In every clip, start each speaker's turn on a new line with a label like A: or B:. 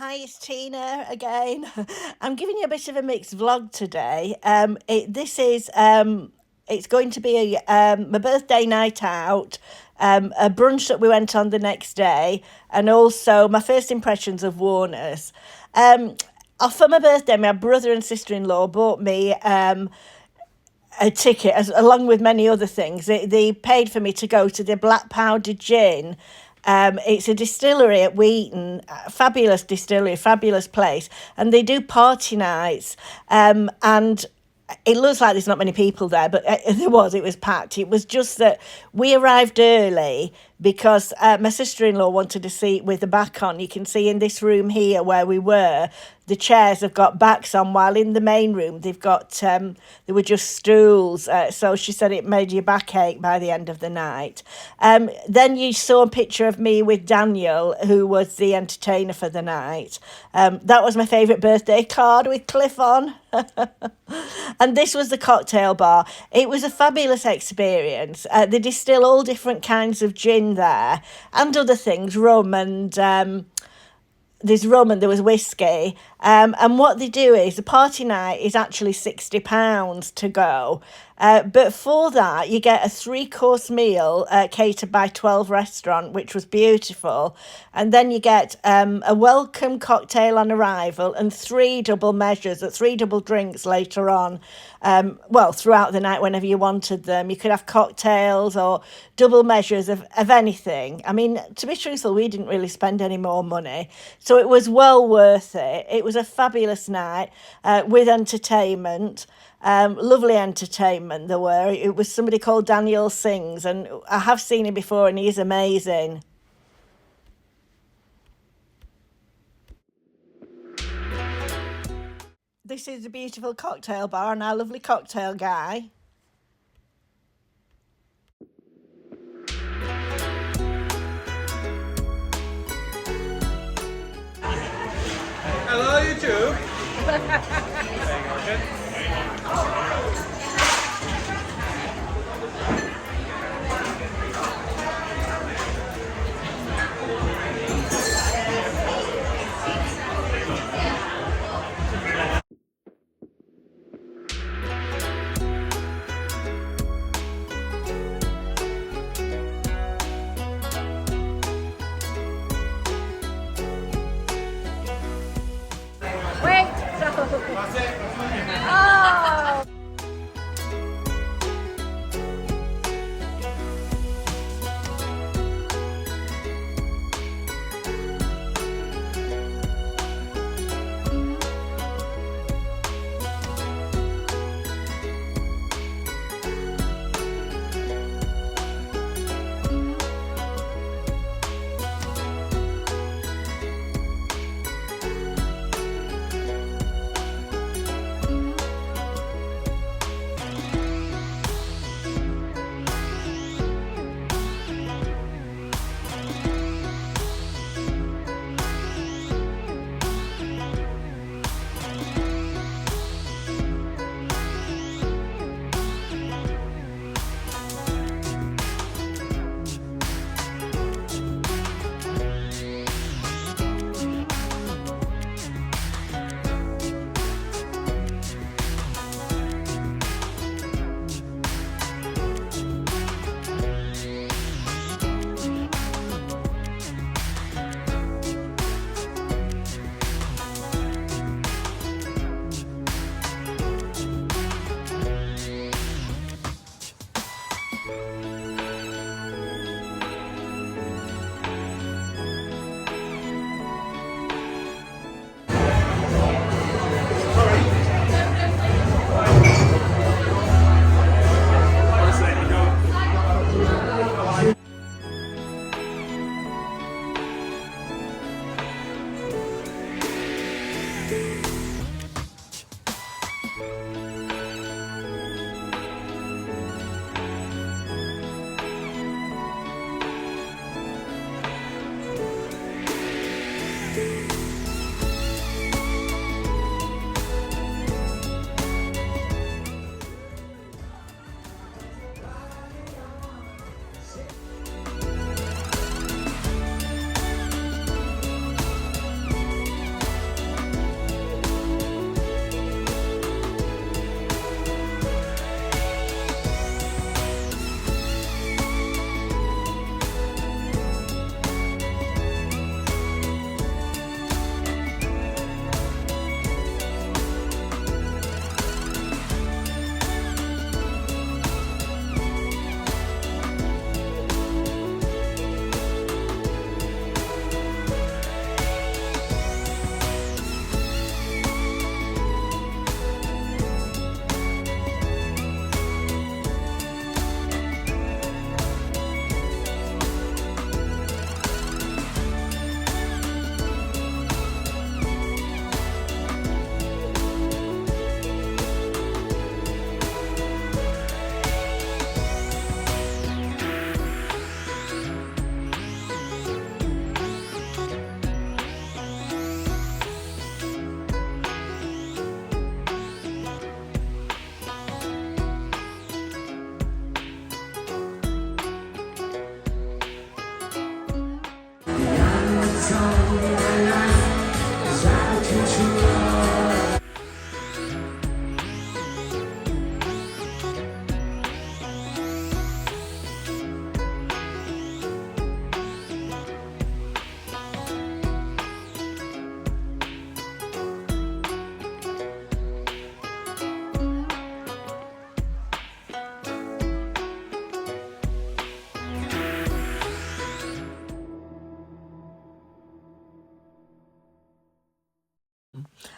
A: Hi, it's Tina again. I'm giving you a bit of a mixed vlog today. It's going to be my birthday night out, a brunch that we went on the next day, and also my first impressions of Warners. Um, for my birthday, my brother and sister-in-law bought me a ticket, along with many other things. They paid for me to go to the Black Powder Gin. It's a distillery at Wheaton, fabulous distillery, fabulous place, and they do party nights. And it looks like there's not many people there, but it was packed. It was just that we arrived early because my sister-in-law wanted a seat with the back on. You can see in this room here where we were, the chairs have got backs on, while in the main room they were just stools. So she said it made your back ache by the end of the night. Then you saw a picture of me with Daniel, who was the entertainer for the night. That was my favourite birthday card with Cliff on. And this was the cocktail bar. It was a fabulous experience. They distill all different kinds of gin there and other things, rum and there's rum and there was whiskey. And what they do is the party night is actually £60 to go. But for that, you get a 3-course meal catered by 12 Restaurant, which was beautiful. And then you get a welcome cocktail on arrival and 3 double measures, 3 double drinks later on. Throughout the night, whenever you wanted them. You could have cocktails or double measures of anything. I mean, to be truthful, we didn't really spend any more money. So it was well worth it. It was a fabulous night with entertainment. Lovely entertainment there were. It was somebody called Daniel Sings, and I have seen him before and he's amazing. This is a beautiful cocktail bar and our lovely cocktail guy.
B: Hello, YouTube.
C: Wait! Oh!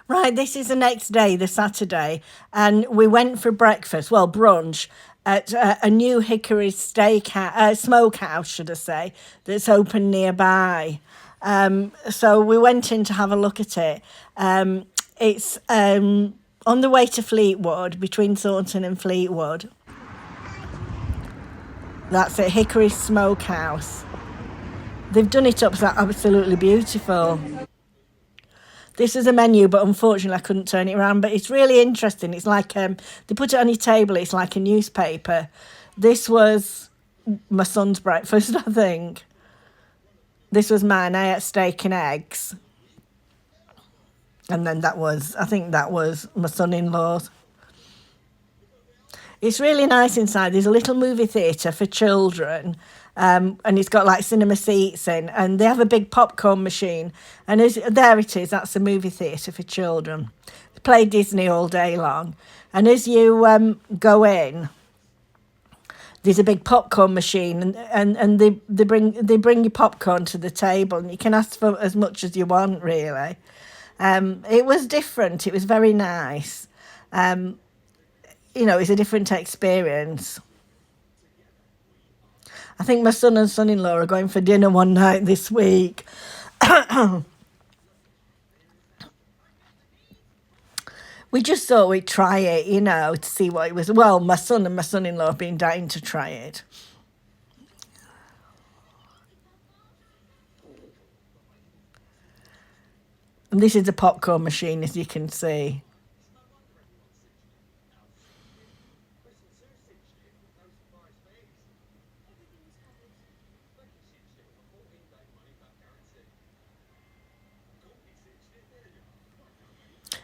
A: Right, this is the next day, the Saturday, and we went for breakfast, well, brunch, at a new Smokehouse, should I say, that's open nearby. So we went in to have a look at it. It's on the way to Fleetwood, between Thornton and Fleetwood. That's at Hickorys Smokehouse. They've done it up so absolutely beautiful. This is a menu, but unfortunately I couldn't turn it around. But it's really interesting. It's like they put it on your table. It's like a newspaper. This was my son's breakfast, I think. This was mine. I ate steak and eggs. And then I think that was my son-in-law's. It's really nice inside. There's a little movie theatre for children. And it's got like cinema seats in, and they have a big popcorn machine. And there it is, that's a movie theatre for children. They play Disney all day long. And as you go in, there's a big popcorn machine, and they bring you popcorn to the table, and you can ask for as much as you want, really. It was different, it was very nice. It's a different experience. I think my son and son-in-law are going for dinner one night this week. We just thought we'd try it, to see what it was. Well, my son and my son-in-law have been dying to try it. And this is a popcorn machine, as you can see.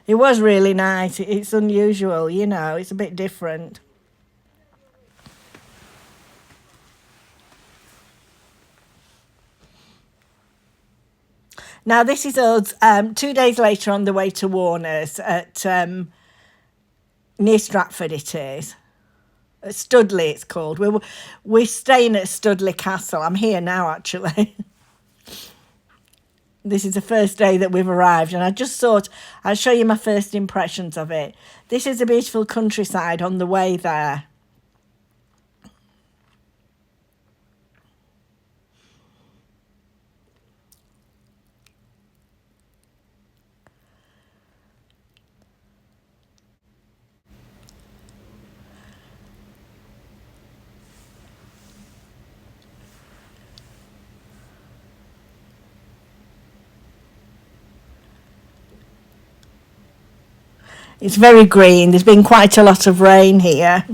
A: It was really nice. It's unusual, it's a bit different. Now, this is us 2 days later on the way to Warners at near Stratford it is. At Studley it's called. We're staying at Studley Castle. I'm here now, actually. This is the first day that we've arrived, and I just thought I'd show you my first impressions of it. This is a beautiful countryside on the way there. It's very green. There's been quite a lot of rain here.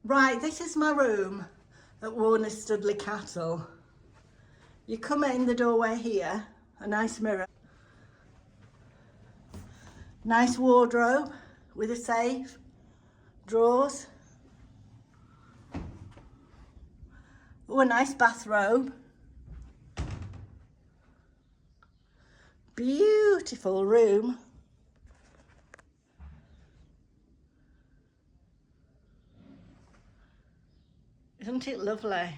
A: Right, this is my room at Warners Studley Castle. You come in the doorway here, a nice mirror, nice wardrobe with a safe, drawers, oh, a nice bathrobe, beautiful room. Isn't it lovely?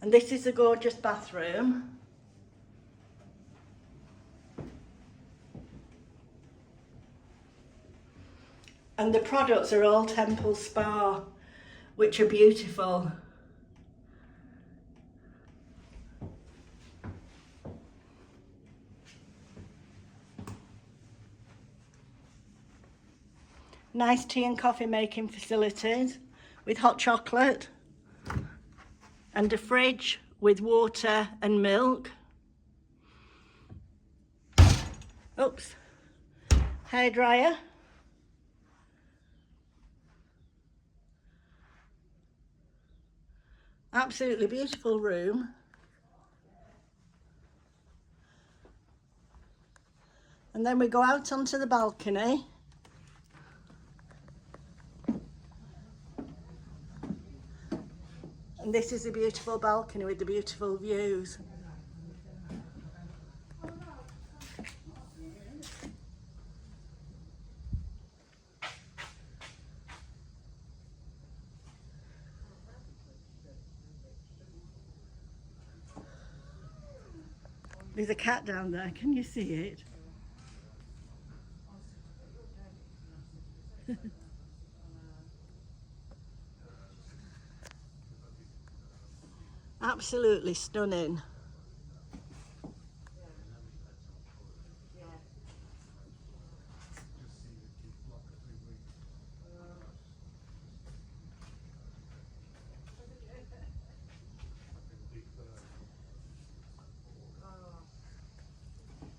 A: And this is a gorgeous bathroom. And the products are all Temple Spa, which are beautiful. Nice tea and coffee making facilities with hot chocolate and a fridge with water and milk. Oops. Hairdryer. Absolutely beautiful room. And then we go out onto the balcony. And this is a beautiful balcony with the beautiful views. There's a cat down there, can you see it? Absolutely stunning.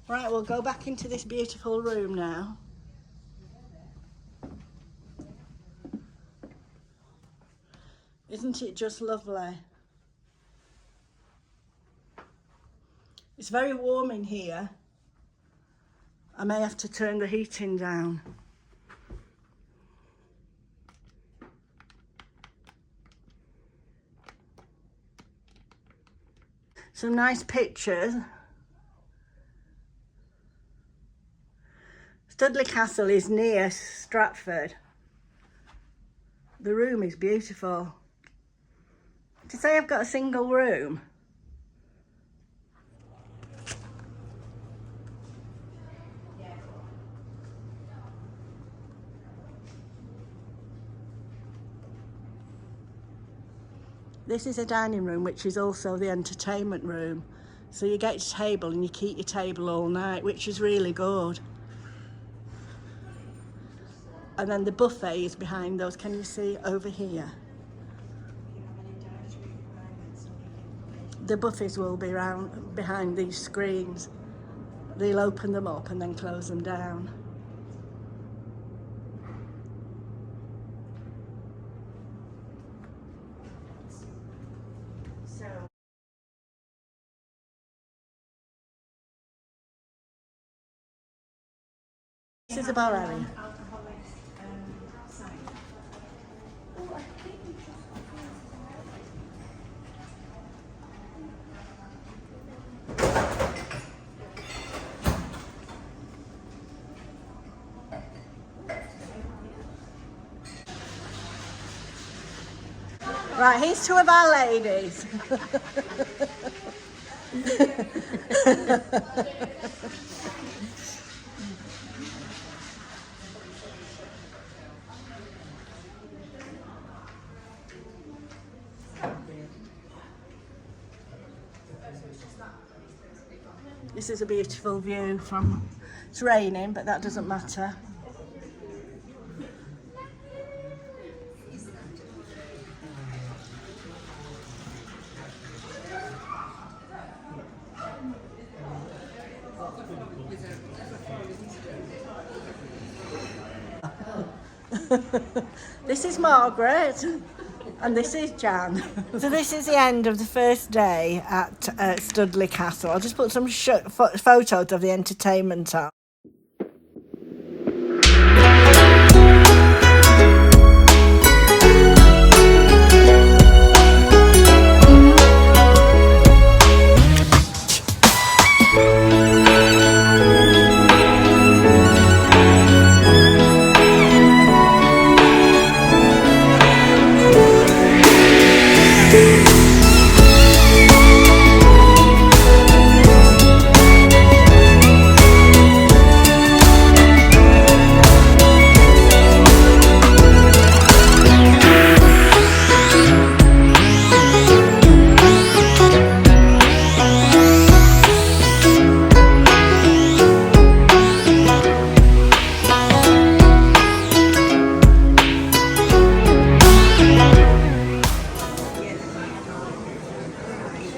A: Right, we'll go back into this beautiful room now. Isn't it just lovely? It's very warm in here. I may have to turn the heating down. Some nice pictures. Studley Castle is near Stratford. The room is beautiful. To say I've got a single room. This is a dining room, which is also the entertainment room. So you get your table and you keep your table all night, which is really good. And then the buffet is behind those, can you see over here? The buffets will be around behind these screens. They'll open them up and then close them down. This is a bar area. Right, here's two of our ladies. This is a beautiful view from, it's raining, but that doesn't matter. This is Margaret. And this is Jan. So this is the end of the first day at Studley Castle. I'll just put some photos of the entertainment on.